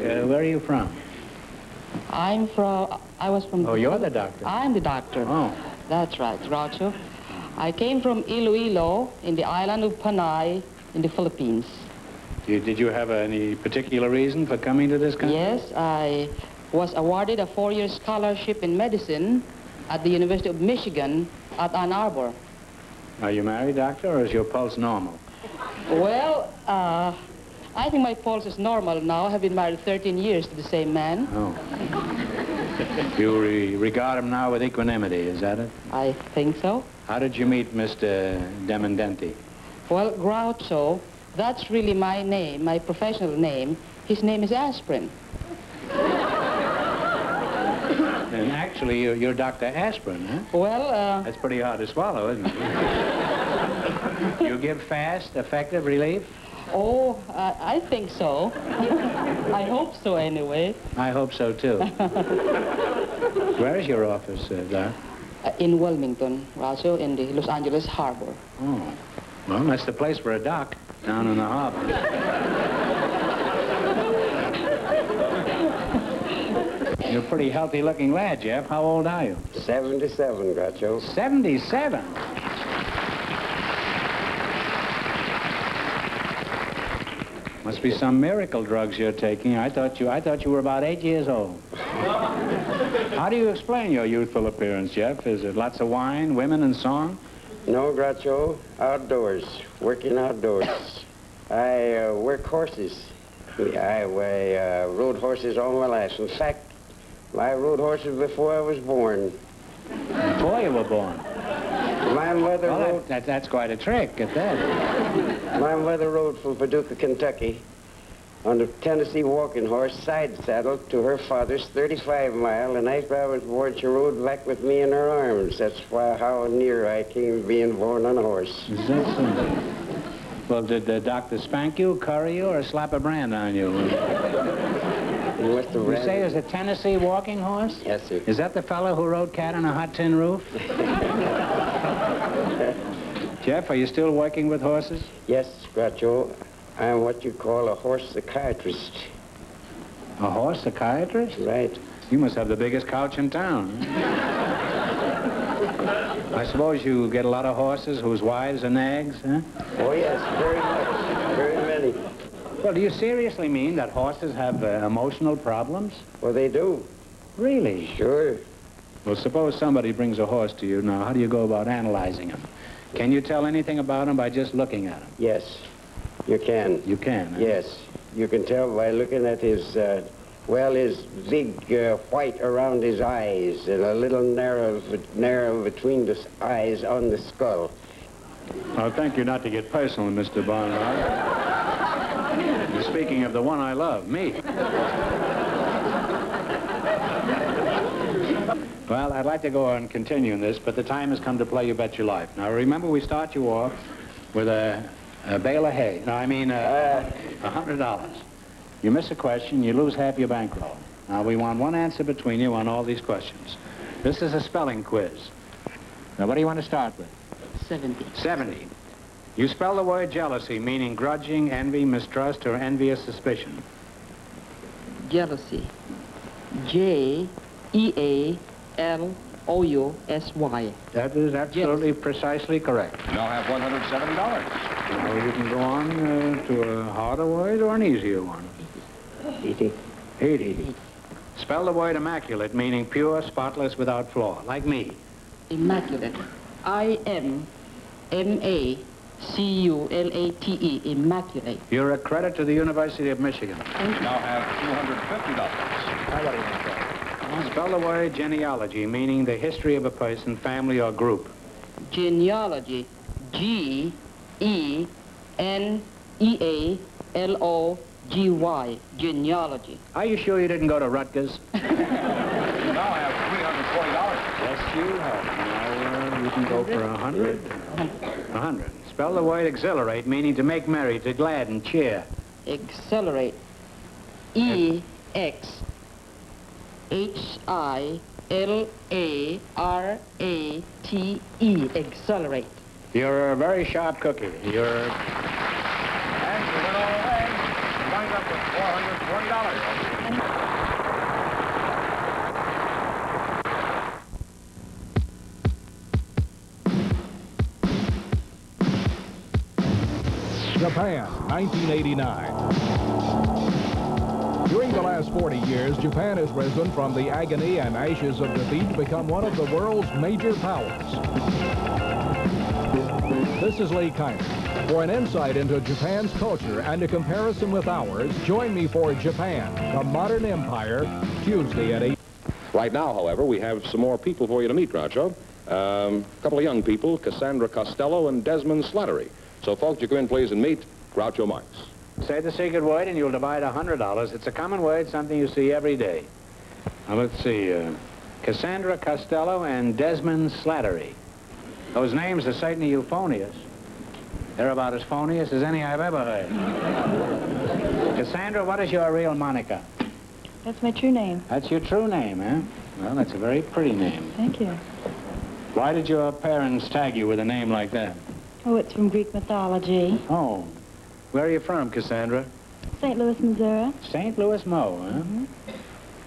Where are you from? I was from... Oh, you're the doctor. I'm the doctor. Oh. That's right, Groucho. I came from Iloilo in the island of Panay in the Philippines. Did you have any particular reason for coming to this country? Yes, I was awarded a 4-year scholarship in medicine at the University of Michigan at Ann Arbor. Are you married, doctor, or is your pulse normal? Well, I think my pulse is normal now. I have been married 13 years to the same man. Oh. You regard him now with equanimity, is that it? I think so. How did you meet Mr. Demendenti? Well, Groucho, that's really my name, my professional name. His name is Aspirin. And actually, you're Dr. Aspirin, huh? Well, That's pretty hard to swallow, isn't it? You give fast, effective relief? Oh, I think so. I hope so, anyway. I hope so, too. Where is your office, Doc? In Wilmington, Groucho, in the Los Angeles harbor. Oh. Well, that's the place for a dock, down in the harbor. You're a pretty healthy-looking lad, Jeff. How old are you? 77, Groucho. 77? Must be some miracle drugs you're taking. I thought you were about 8 years old. How do you explain your youthful appearance, Jeff? Is it lots of wine, women, and song? No, Groucho. Outdoors. Working outdoors. I work horses. I rode horses all my life. In fact, I rode horses before I was born. Before you were born? My mother rode... That's quite a trick, at that. My mother rode from Paducah, Kentucky on a Tennessee walking horse, side saddle, to her father's 35-mile, and after I was born, she rode back with me in her arms. That's how near I came being born on a horse. Is that so? Well, did the doctor spank you, curry you, or slap a brand on you? You say it's a Tennessee walking horse? Yes, sir. Is that the fellow who rode Cat on a Hot Tin Roof? Jeff, are you still working with horses? Yes, Groucho. I'm what you call a horse psychiatrist. A horse psychiatrist? Right. You must have the biggest couch in town. I suppose you get a lot of horses whose wives are nags, huh? Oh, yes, very much. Very many. Well, do you seriously mean that horses have emotional problems? Well, they do. Really? Sure. Well, suppose somebody brings a horse to you. Now, how do you go about analyzing him? Can you tell anything about him by just looking at him? Yes, you can. You can, huh? Yes. You can tell by looking at his, his big white around his eyes and a little narrow between the eyes on the skull. I'll thank you not to get personal, Mr. Barnard. You're speaking of the one I love, me. Well, I'd like to go on continuing this, but the time has come to play You Bet Your Life. Now, remember, we start you off with a bale of hay. No, I mean, $100. You miss a question, you lose half your bankroll. Now, we want one answer between you on all these questions. This is a spelling quiz. Now, what do you want to start with? 70. 70. You spell the word jealousy, meaning grudging, envy, mistrust, or envious suspicion. Jealousy. Jealousy. That is absolutely precisely correct. You now have $170. Now, you can go on to a harder word or an easier one. 80. 80. Spell the word immaculate, meaning pure, spotless, without flaw, like me. Immaculate. I-M-M-A-C-U-L-A-T-E. Immaculate. You're a credit to the University of Michigan. You now have $250. Now, what do you want to say? Spell the word genealogy, meaning the history of a person, family, or group. Genealogy. G-E-N-E-A-L-O-G-Y. Genealogy. Are you sure you didn't go to Rutgers? You now have $340. Yes, you have. Now, you can go for 100. 100. Spell the word exhilarate, meaning to make merry, to gladden, cheer. Accelerate. E-X-H-I-L-A-R-A-T-E. Accelerate. You're a very sharp cookie. And you went all the way. You wind up with $440. Japan, 1989. During the last 40 years, Japan has risen from the agony and ashes of defeat to become one of the world's major powers. This is Lee Canta. For an insight into Japan's culture and a comparison with ours, join me for Japan, the Modern Empire, Tuesday at 8. Right now, however, we have some more people for you to meet, Groucho. A couple of young people, Cassandra Costello and Desmond Slattery. So, folks, you come in, please, and meet Groucho Marx. Say the secret word and you'll divide $100. It's a common word, something you see every day. Now, let's see. Cassandra Costello and Desmond Slattery. Those names are certainly euphonious. They're about as phonious as any I've ever heard. Cassandra, what is your real moniker? That's my true name. That's your true name, eh? Well, that's a very pretty name. Thank you. Why did your parents tag you with a name like that? Oh, it's from Greek mythology. Oh. Where are you from, Cassandra? St. Louis, Missouri. St. Louis, Mo, huh?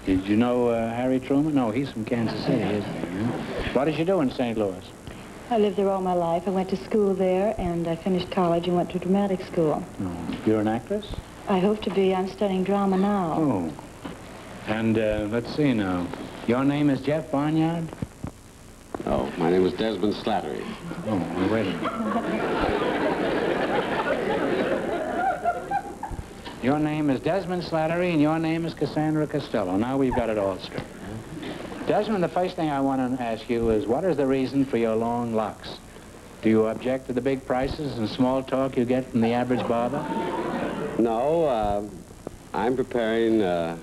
Did you know Harry Truman? No, he's from Kansas City, isn't he? Huh? What did you do in St. Louis? I lived there all my life. I went to school there, and I finished college and went to dramatic school. Oh. You're an actress? I hope to be. I'm studying drama now. Oh. And let's see now. Your name is Jeff Barnyard? Oh, my name is Desmond Slattery. Oh, well, wait a minute. Your name is Desmond Slattery, and your name is Cassandra Costello. Now we've got it all straight. Desmond, the first thing I want to ask you is, what is the reason for your long locks? Do you object to the big prices and small talk you get from the average barber? No, I'm preparing to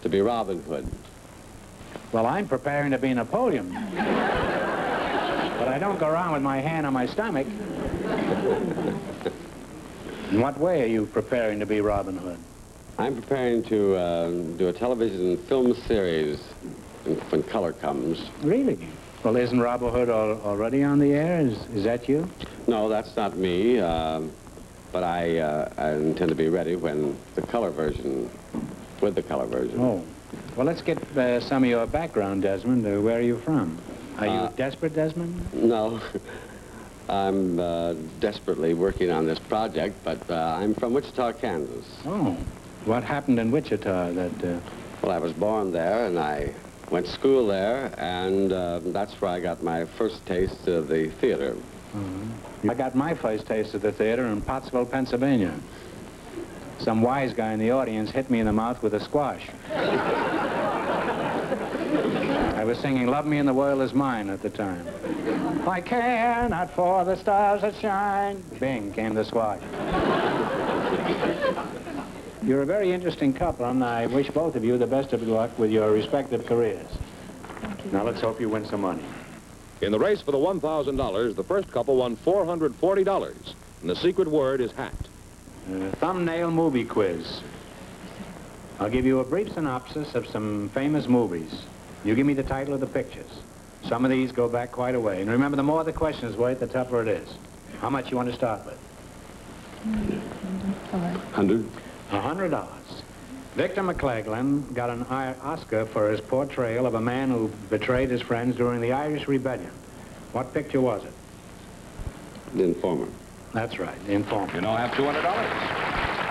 be Robin Hood. Well, I'm preparing to be Napoleon. But I don't go around with my hand on my stomach. In what way are you preparing to be Robin Hood? I'm preparing to do a television film series when color comes. Really? Well, isn't Robin Hood already on the air? Is that you? No, that's not me, but I intend to be ready when the color version, with the color version. Oh. Well, let's get some of your background, Desmond. Where are you from? Are you desperate, Desmond? No. I'm desperately working on this project, but I'm from Wichita, Kansas. Oh. What happened in Wichita that... Well, I was born there, and I went to school there, and that's where I got my first taste of the theater. I got my first taste of the theater in Pottsville, Pennsylvania. Some wise guy in the audience hit me in the mouth with a squash. I was singing Love Me and the World Is Mine at the time. I care not for the stars that shine. Bing, came the squash. You're a very interesting couple, and I wish both of you the best of luck with your respective careers. Thank you. Now let's hope you win some money. In the race for the $1,000, the first couple won $440, and the secret word is hat. Thumbnail movie quiz. I'll give you a brief synopsis of some famous movies. You give me the title of the pictures. Some of these go back quite a way. And remember, the more the question is worth, the tougher it is. How much you want to start with? 100. $100. Victor McClellan got an Oscar for his portrayal of a man who betrayed his friends during the Irish Rebellion. What picture was it? The Informer. That's right, The Informant. You now have $200.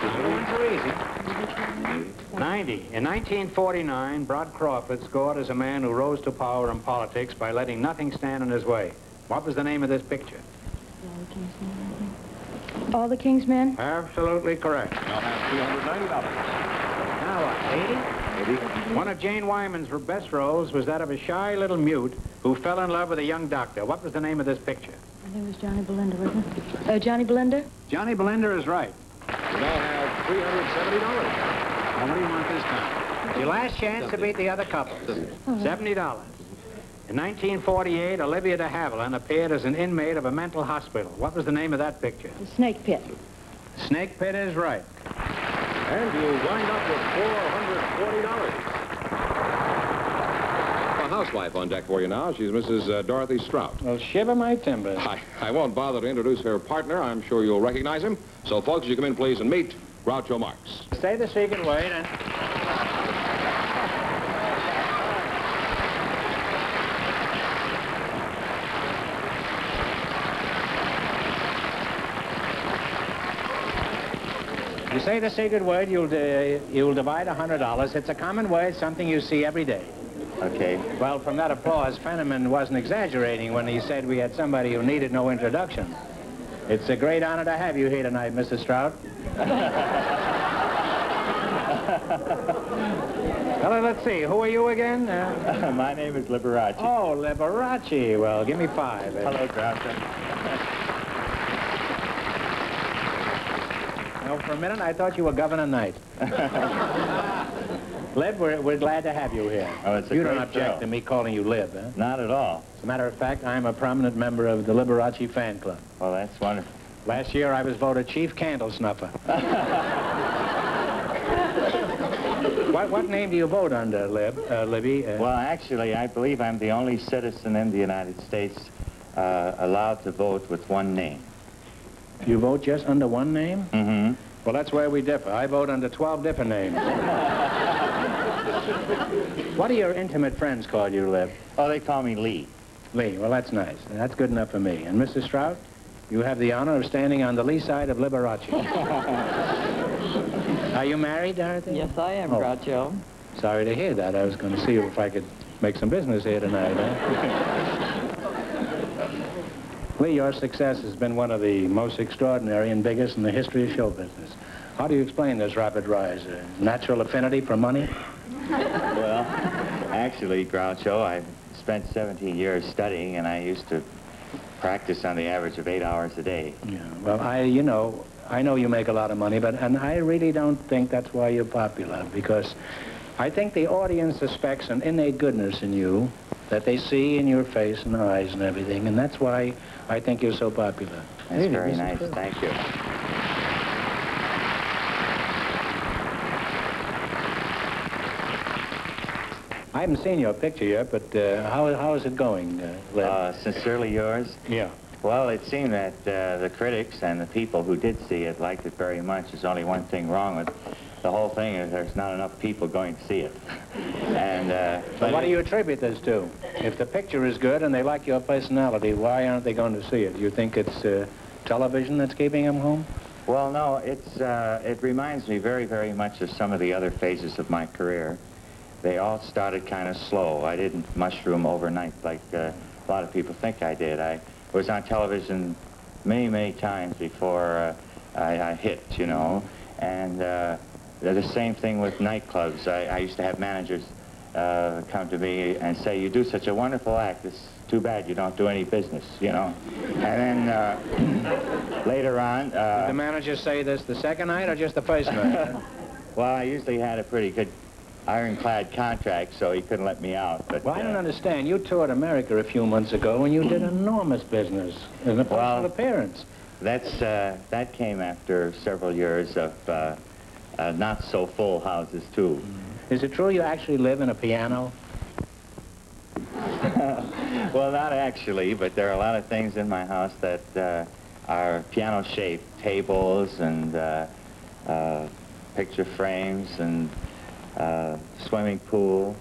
The little ones are easy. 90. In 1949, Brod Crawford scored as a man who rose to power in politics by letting nothing stand in his way. What was the name of this picture? All the King's Men? Absolutely correct. You now have $390. Now what, 80? One of Jane Wyman's best roles was that of a shy little mute who fell in love with a young doctor. What was the name of this picture? I think it was Johnny Belinda, wasn't it? Johnny Belinda? Johnny Belinda is right. You now have $370. Now, what do you want this time? Your last chance to beat the other couple. $70. In 1948, Olivia de Havilland appeared as an inmate of a mental hospital. What was the name of that picture? The Snake Pit. Snake Pit is right. And you wind up with $440. A housewife on deck for you now. She's Mrs. Dorothy Strout. Well, shiver my timbers. I won't bother to introduce her partner. I'm sure you'll recognize him. So, folks, you come in, please, and meet Groucho Marx. Say the secret word and... You say the secret word, you'll divide $100. It's a common word, something you see every day. Okay. Well, from that applause, Fenneman wasn't exaggerating when he said we had somebody who needed no introduction. It's a great honor to have you here tonight, Mr. Strout. Well, let's see. Who are you again? My name is Liberace. Oh, Liberace. Well, give me 5. Hello, Groucho. No, for a minute, I thought you were Governor Knight. Lib, we're glad to have you here. Oh, it's a You great don't object show. to me calling you Lib, huh? Not at all. As a matter of fact, I'm a prominent member of the Liberace fan club. Well, that's wonderful. Last year, I was voted chief candle snuffer. What name do you vote under, Libby? Well, actually, I believe I'm the only citizen in the United States allowed to vote with one name. You vote just under one name? Mm-hmm. Well, that's where we differ. I vote under 12 different names. What do your intimate friends call you, Lib? Oh, they call me Lee. Lee. Well, that's nice. That's good enough for me. And Mr. Strout, you have the honor of standing on the lee side of Liberace. Are you married, Dorothy? Yes, I am, Groucho. Sorry to hear that. I was going to see if I could make some business here tonight. Lee, your success has been one of the most extraordinary and biggest in the history of show business. How do you explain this rapid rise? Natural affinity for money? Well, actually, Groucho, I spent 17 years studying, and I used to practice on the average of 8 hours a day. Yeah. Well, I know you make a lot of money, and I really don't think that's why you're popular, because I think the audience suspects an innate goodness in you that they see in your face and eyes and everything, and that's why I think you're so popular. That's very nice. Thank you. I haven't seen your picture yet, but how is it going, Lib? Sincerely yours? Yeah. Well, it seemed that the critics and the people who did see it liked it very much. There's only one thing wrong with the whole thing is there's not enough people going to see it. And but what do you attribute this to? If the picture is good and they like your personality, why aren't they going to see it? Do you think it's television that's keeping them home? Well, no, it reminds me very, very much of some of the other phases of my career. They all started kind of slow. I didn't mushroom overnight like a lot of people think I did. I was on television many, many times before I hit, you know. And the same thing with nightclubs. I used to have managers come to me and say, you do such a wonderful act, it's too bad you don't do any business, you know. And then later on... Did the manager say this the second night or just the first night? Well, I usually had a pretty good ironclad contract, so he couldn't let me out. But, well, I don't understand. You toured America a few months ago and you did enormous business in a personal appearance. That came after several years of not so full houses, too. Is it true you actually live in a piano? Well, not actually, but there are a lot of things in my house that are piano-shaped, tables and picture frames and swimming pool,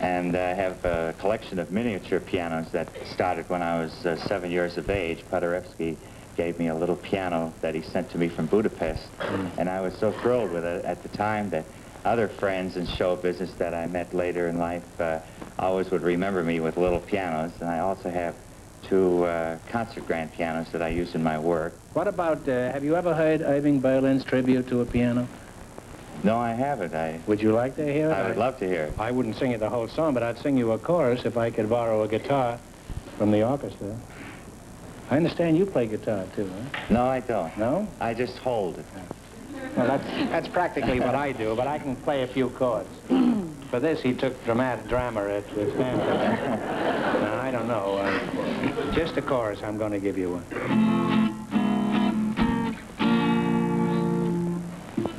and I have a collection of miniature pianos that started when I was 7 years of age. Paderewski gave me a little piano that he sent to me from Budapest, and I was so thrilled with it at the time that other friends in show business that I met later in life always would remember me with little pianos, and I also have 2 concert grand pianos that I use in my work. What about, have you ever heard Irving Berlin's tribute to a piano? No, I haven't. Would you like to hear it? I would love to hear it. I wouldn't sing it the whole song, but I'd sing you a chorus if I could borrow a guitar from the orchestra. I understand you play guitar, too, huh? No, I don't. No? I just hold it. Well, that's practically what I do, but I can play a few chords. For this, he took drama at Stanford. Now, I don't know. Just a chorus, I'm going to give you one.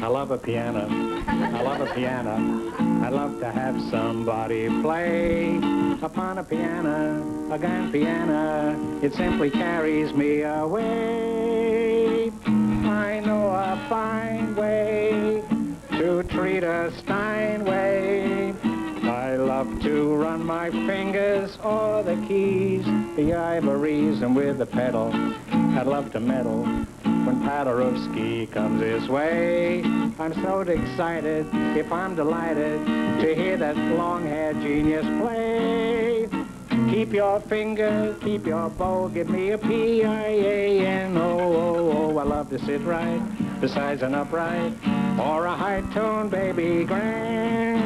I love a piano. I love a piano. I love to have somebody play upon a piano, a grand piano. It simply carries me away. I know a fine way to treat a Steinway. I love to run my fingers o'er the keys, the ivories, and with the pedal, I'd love to meddle when Paderewski comes his way. I'm so excited, if I'm delighted, to hear that long-haired genius play. Keep your finger, keep your bow, give me a P-I-A-N-O-O-O. I love to sit right besides an upright or a high-tone baby grand.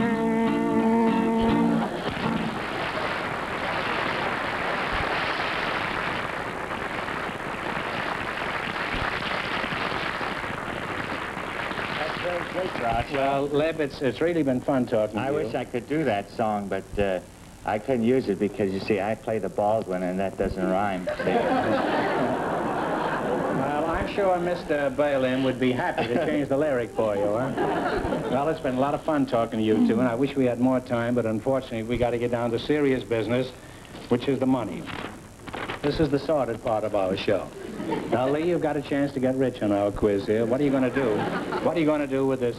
Great, Groucho. Well, Leb, it's really been fun talking to you. I wish I could do that song, but I couldn't use it because, you see, I play the Baldwin, and that doesn't rhyme. Well, I'm sure Mr. Berlin would be happy to change the lyric for you, huh? Well, it's been a lot of fun talking to you two, and I wish we had more time, but unfortunately, we got to get down to serious business, which is the money. This is the sordid part of our show. Now, Lee, you've got a chance to get rich on our quiz here. What are you going to do? What are you going to do with this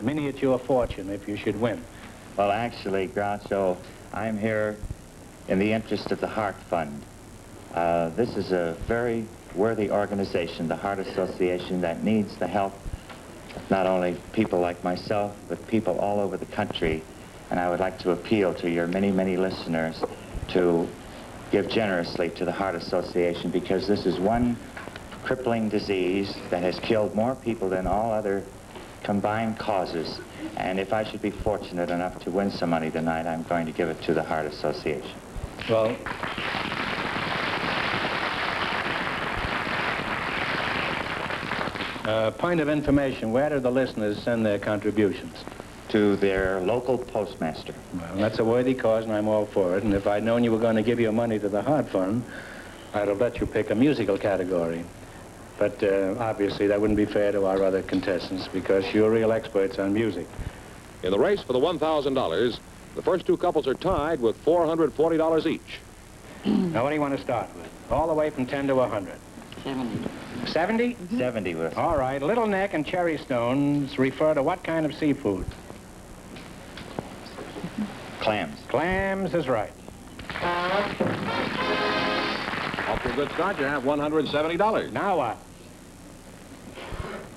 miniature fortune if you should win? Well, actually, Groucho, I'm here in the interest of the Heart Fund. This is a very worthy organization, the Heart Association, that needs the help of not only people like myself, but people all over the country. And I would like to appeal to your many, many listeners to give generously to the Heart Association, because this is one crippling disease that has killed more people than all other combined causes. And if I should be fortunate enough to win some money tonight, I'm going to give it to the Heart Association. Well, point of information, where do the listeners send their contributions? To their local postmaster. Well, that's a worthy cause, and I'm all for it. And if I'd known you were going to give your money to the Heart Fund, I'd have let you pick a musical category. But obviously, that wouldn't be fair to our other contestants, because you're real experts on music. In the race for the $1,000, the first two couples are tied with $440 each. Now, what do you want to start with? All the way from 10 to 100. 70. 70? 70 with. All right. Little Neck and Cherry Stones refer to what kind of seafood? Clams. Clams is right. Off to a good start, you have $170. Now what?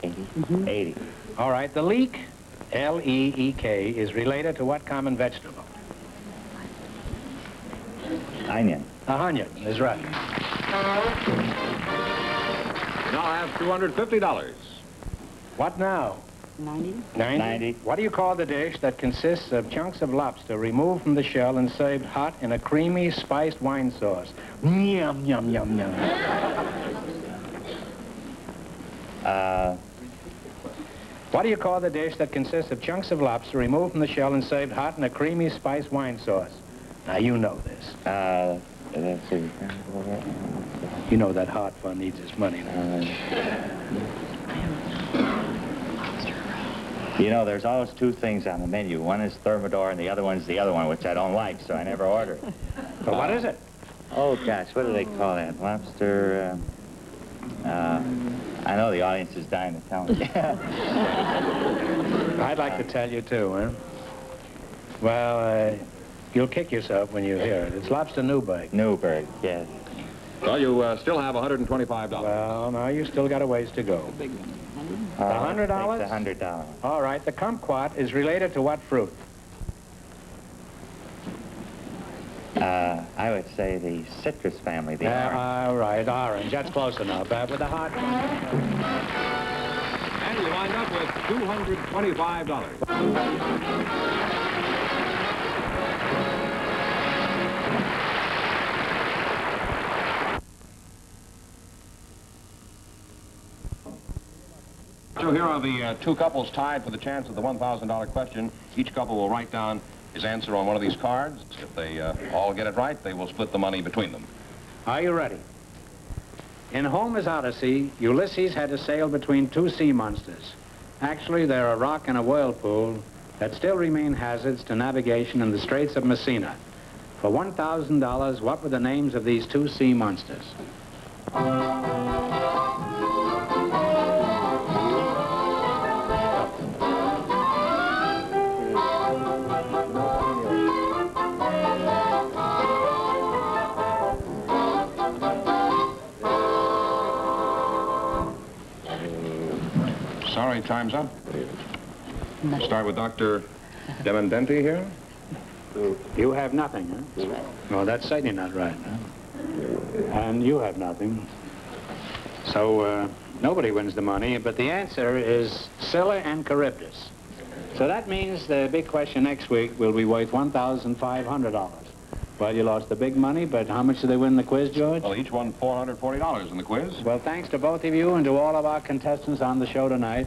80. 80. All right. The leek, L-E-E-K, is related to what common vegetable? Onion. Onion is right. Now I have $250. What now? 90. 90. What do you call the dish that consists of chunks of lobster removed from the shell and served hot in a creamy, spiced wine sauce? Yum, yum, yum, yum. What do you call the dish that consists of chunks of lobster removed from the shell and served hot in a creamy, spiced wine sauce? Now, you know this. Let's see. You know that Heart Fund needs its money now. You know, there's always two things on the menu. One is Thermidor, and the other one's the other one, which I don't like, so I never order. But what is it? Oh, gosh, what do they call that? Lobster, I know the audience is dying to tell me. I'd like to tell you, too, huh? Well, you'll kick yourself when you hear it. It's lobster Newburgh. Newburgh, yes. Well, you still have $125. Well, now you still got a ways to go. $100? The $100. All right, the kumquat is related to what fruit? I would say the citrus family, the orange. All right, orange. That's close enough. With the Heart Fund. And you wind up with $225. So here are the two couples tied for the chance of the $1,000 question. Each couple will write down his answer on one of these cards. If they all get it right, they will split the money between them. Are you ready? In Homer's Odyssey, Ulysses had to sail between two sea monsters. Actually, they're a rock and a whirlpool that still remain hazards to navigation in the Straits of Messina. For $1,000, what were the names of these two sea monsters? right, time's up. Start with Dr. Demandenti here. You have nothing, huh? That's right. No, that's certainly not right, huh? And you have nothing. So, nobody wins the money, but the answer is Scylla and Charybdis. So that means the big question next week will be worth $1,500. Well, you lost the big money, but how much did they win in the quiz, George? Well, each won $440 in the quiz. Well, thanks to both of you and to all of our contestants on the show tonight.